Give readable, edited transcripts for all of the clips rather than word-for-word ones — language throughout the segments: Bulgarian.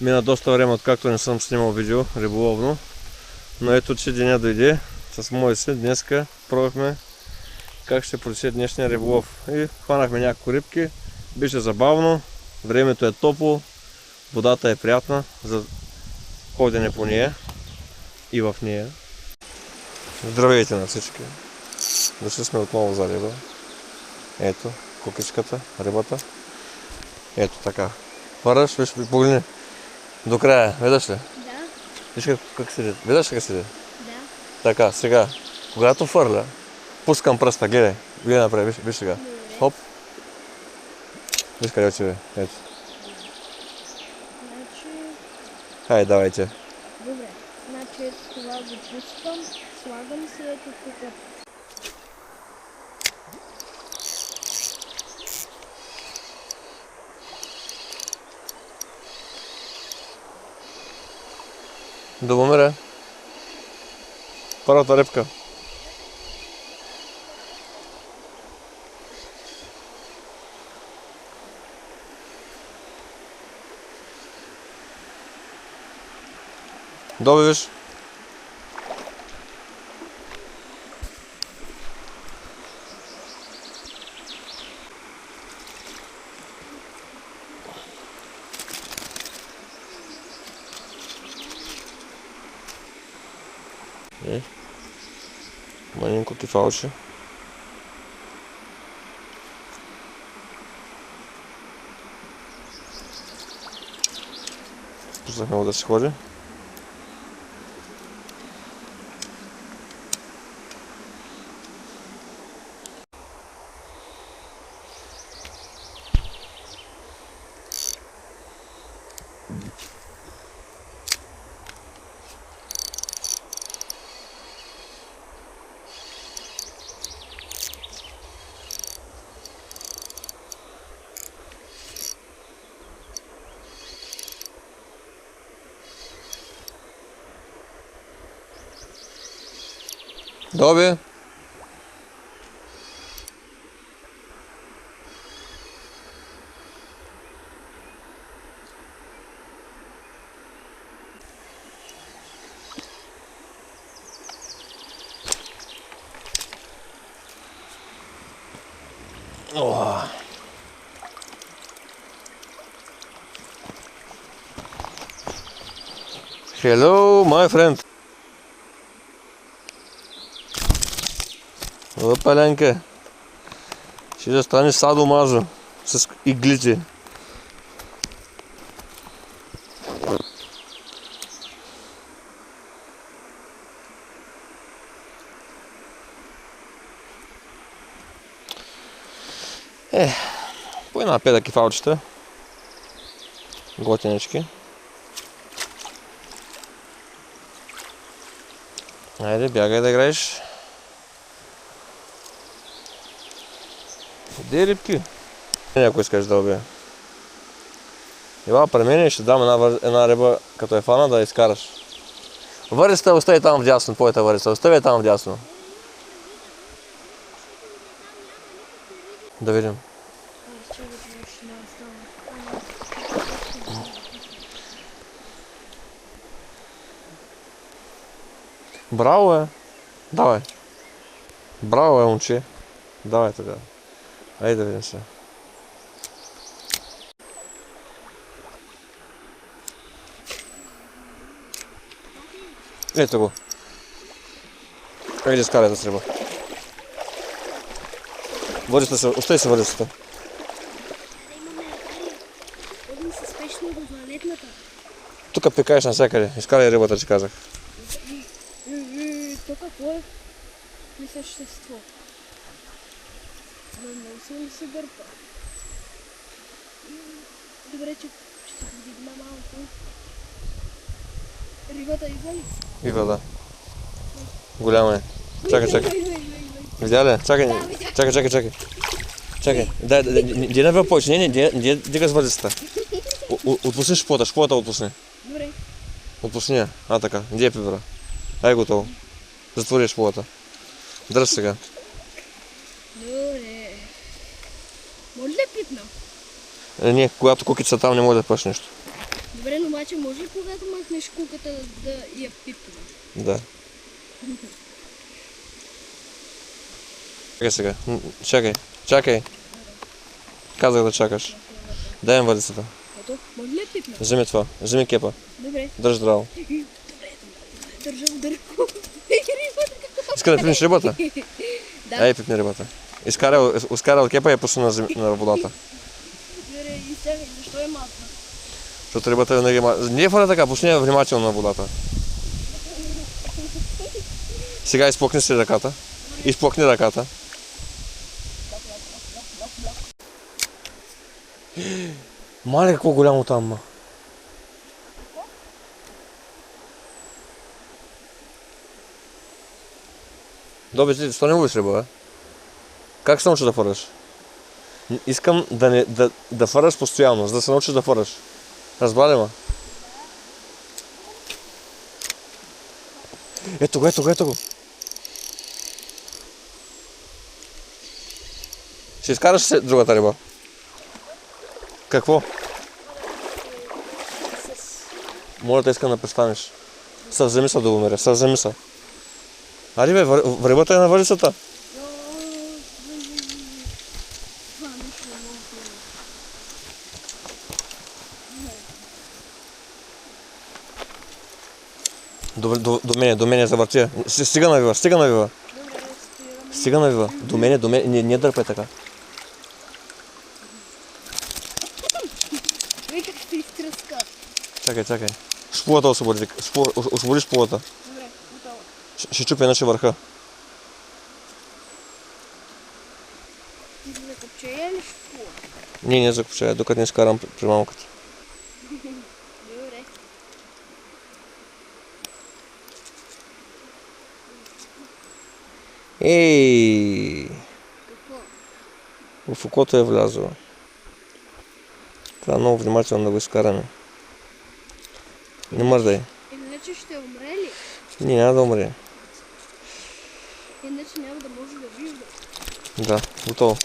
Мина доста време, откакто не съм снимал видео риболовно. Но ето, че деня дойде с мои си. Днеска пробвахме как ще протече днешния риболов. И хванахме няколко рибки. Беше забавно. Времето е топло. Водата е приятна за ходене по нея и в нея. Здравейте на всички! Дошли сме отново за риба. Ето, кукичката, рибата. Ето така. Хвърляш, виж, погледни. До края, видаш ли? Да. Виж как седи. Видаш ли как седи? Да. Така, сега, когато фърля, пускам пръста, гледай. Гледай напред, виж сега. Хоп. Виж къде отиде. Ето. Значи... Хайде, давайте. Добре. Значи това го пускам, слагам си ето тук. Добомире. Първата рибка. Доби, виж. Маленько кефалче. Пуснахме го да си ходи. Доби. Hello, my friend. Опаленка. Ще да стане садомазо с иглите. По една педа кефалчета. Готинечки. Айде, бягай да играеш. Де рибки? Някой искаш да убие. Ела при мен ще дам една риба, като е фана, да я изкараш. Върста остави там вдясно, твоята върста. Остави там вдясно. Да видим. Браво е. Давай. Браво е, момче. Давай тогава. Айде да видим се. Ето го. Айде скарай тази риба. Водите се, остави се водицата. Ходим се спешно до туалетната. Тук пикаеш навсякъде. Изкарай рибата, ти казах. То какво е? Не същество. Много съм се дърпа. Добре, че ще подигна малко. Рибата идва ли? Идва, да. Голяма е. Чакай. Видя ли? Чакай. Чакай. Дай, не навъл повече. Не, дига с въдицата. Отпусни шпота отпусни. Добре. Отпусни я. Така. Где е пибра? Ай, готово. Затвори шпота. Дръж сега. Добре. Може ли пипна? Не, когато кукицата там не може да пъш нещо. Добре, но обаче може ли когато махнеш куката да я пипне? Да. Чакай сега. Чакай. Казах да чакаш. Дай им въдицата. Ето, може ли я пипне? Вземи това. Вземи кепа. Добре. Държи здраво. Държа удар. Иска да пипнеш рибата? Да. Ей, пипни рибата. Изкарал кепа и я пусна на водата. Добре, и сега защо е масна? Защото рибата винаги има... Не е фора така, пусни я внимателно на водата. Сега изплъкни си ръката. Изплъкни ръката. Мале, какво голямо там, ма. Добре, ти, що не ловиш риба, бе? Как се научиш да фърляш? Искам да фърляш постоянно, за да се научиш да фърляш. Разбрали ма? Ето го. Ще изкараш ли другата риба? Какво? Моля те, искам да престанеш. Съвземи се, Добомире, съвземи се. Ари бе, рибата е на въдицата. До мене завърти. Стига на вива. Стига на вива. До мене, не дърпай така. Виж как се изтръска. Чакай. Шпулата освободи. Освободи шпулата. Добре, готово. Ще чупи иначе върха. Ти за копчея или шпула? Не закопчая, докато не изкарам при малката. Добре. Ей! Какво? В окото е влязло. Трябва много внимателно да го изкараме. Не мърдай. Иначе ще умре ли? Не, няма да умре. Иначе няма да може да вижда. Да, готово.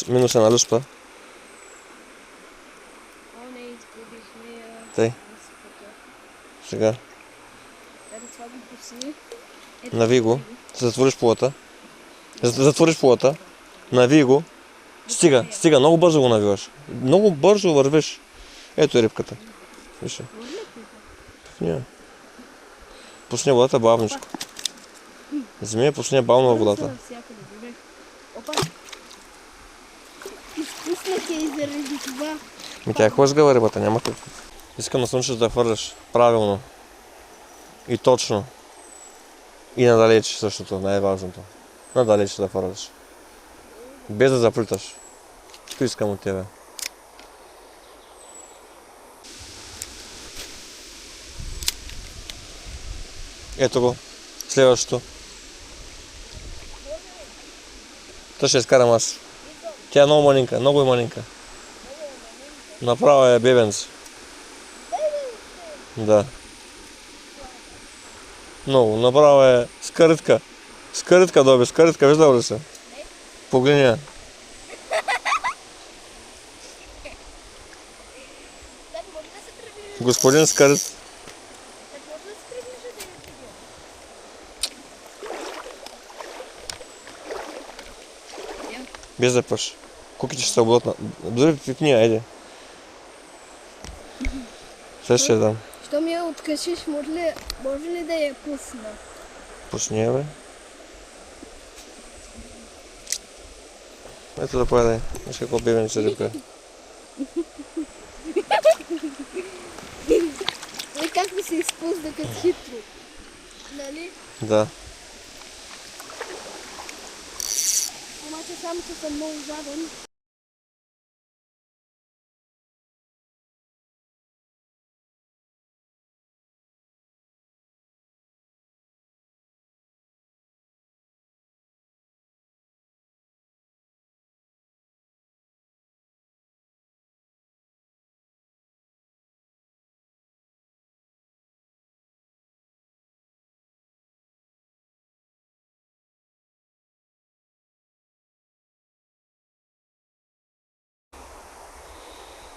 Минус една люспа. О, не, изгубихме я. Тъй. Сега. Ето това го пусни. Нави го. Затвориш полата. Затвориш полата. Нави го. Стига. Много бързо го навиваш. Много бързо вървиш. Ето е рибката. Виж. Не. Пусни водата бавничко. Вземи я, пусни я бавно във водата. Опа. Изпуснах я и заради това. Тя е хлъзгава рибата, няма как. Искам да се научиш да хвърляш правилно. И точно. И надалеч същото, най-важното. Надалеч да хвърляш. Без да заплиташ. Това искам от тебе. Ето го. Следващото. Това ще изкарам аз. Тя е много малинка, много е малинка. Направо е бебенце. Да. Много, направо е скъртка. Скъртка, Доби, скъртка, виждал ли се? Погледни я. Господин скърт. Без да пъш. Куките ще се облотна. Дори пипни, айде. Сега ще я дам. Що ми я откъсиш, може ли да я пусна? Пусни я, бе. Ето да поядай. Виж какво бебенце рибка. Как ми се изпусна като хитро? Нали? Да. Обаче само, че съм много жаден.